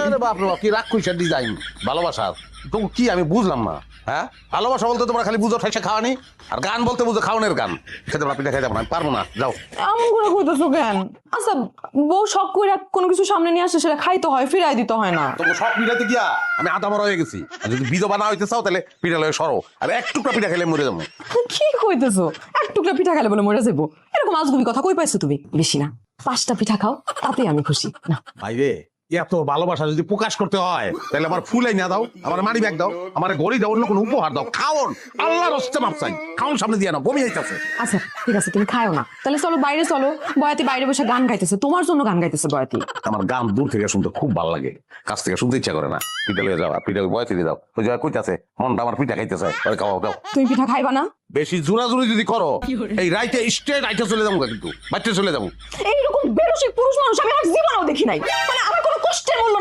আরে বাপ রে বাপ, কি রাগ কইছে ডিজাইন ভালোবাসার তো কি আমি বুঝলাম না। হ্যাঁ, ভালোবাসা বলতে তোমরা খালি বুঝো ঠাইসা খাওয়ানি, আর গান বলতে বুঝো খাওয়ানোর গান। খেতে পারো, পিঠা খাইতে পারো না, আমি পারবো না, যাও। এমন করে কইতেছো কেন? আচ্ছা, বউ শখ করে কোনো কিছু সামনে নিয়ে আসে, সেটা খাইতে হয়, ফিরাই দিতে হয় না। তোমার সব পিঠাতে গিয়া আমি আধা মরা হয়ে গেছি। আর যদি বিধবা না হইতে চাও তাহলে পিঠা লয়ে সরো, আর এক টুকরা পিঠা খেলে মরে যাবো। কি কইতেছো? এক টুকরা পিঠা খাইলে বলে মরে যাবো? এরকম আজগুবি কথা কই পাইছো তুমি? বেশি না, 5টা পিঠা খাও, তাতেই আমি খুশি। না ভাই রে, এত ভালোবাসা যদি প্রকাশ করতে হয় তাহলে আমার ফুলাই না দাও, আমার মানি ব্যাগ দাও, আমার ঘড়ি দাও, অন্য কোনো উপহার দাও। খাওন আল্লাহর হস্তে মাপ চাই, খাওন সামনে দিয়ে নাও, বমি হইতাছে। আচ্ছা ঠিক আছে, তুমি খাও না, তাহলে চলো বাইরে চলো। বয়াতি বাইরে বসে গান গাইতেছে, তোমার জন্য গান গাইতেছে বয়াতি। আমার গান দূর থেকে শুনতে খুব ভালো লাগে, কাছ থেকে শুনতে ইচ্ছা করে না। পিঠা লয়ে যাও, আর পিঠা বয়সে দিয়ে দাও। ওই জায়গায় কইতাছে মনটা আমার পিঠা খাইতেছে, ওই খাওয়াও দাও। তুমি পিঠা খাইবা না? বেশি জোরাজুরি যদি করো এই রাইতে স্ট্রেট রাইতে চলে যাবো, কিন্তু বাচ্চা চলে যাবো। এইরকম বেরসিক পুরুষ মানুষ আমি আর জীবনেও দেখি নাই। মানে আমার কোনো কষ্টের মূল্য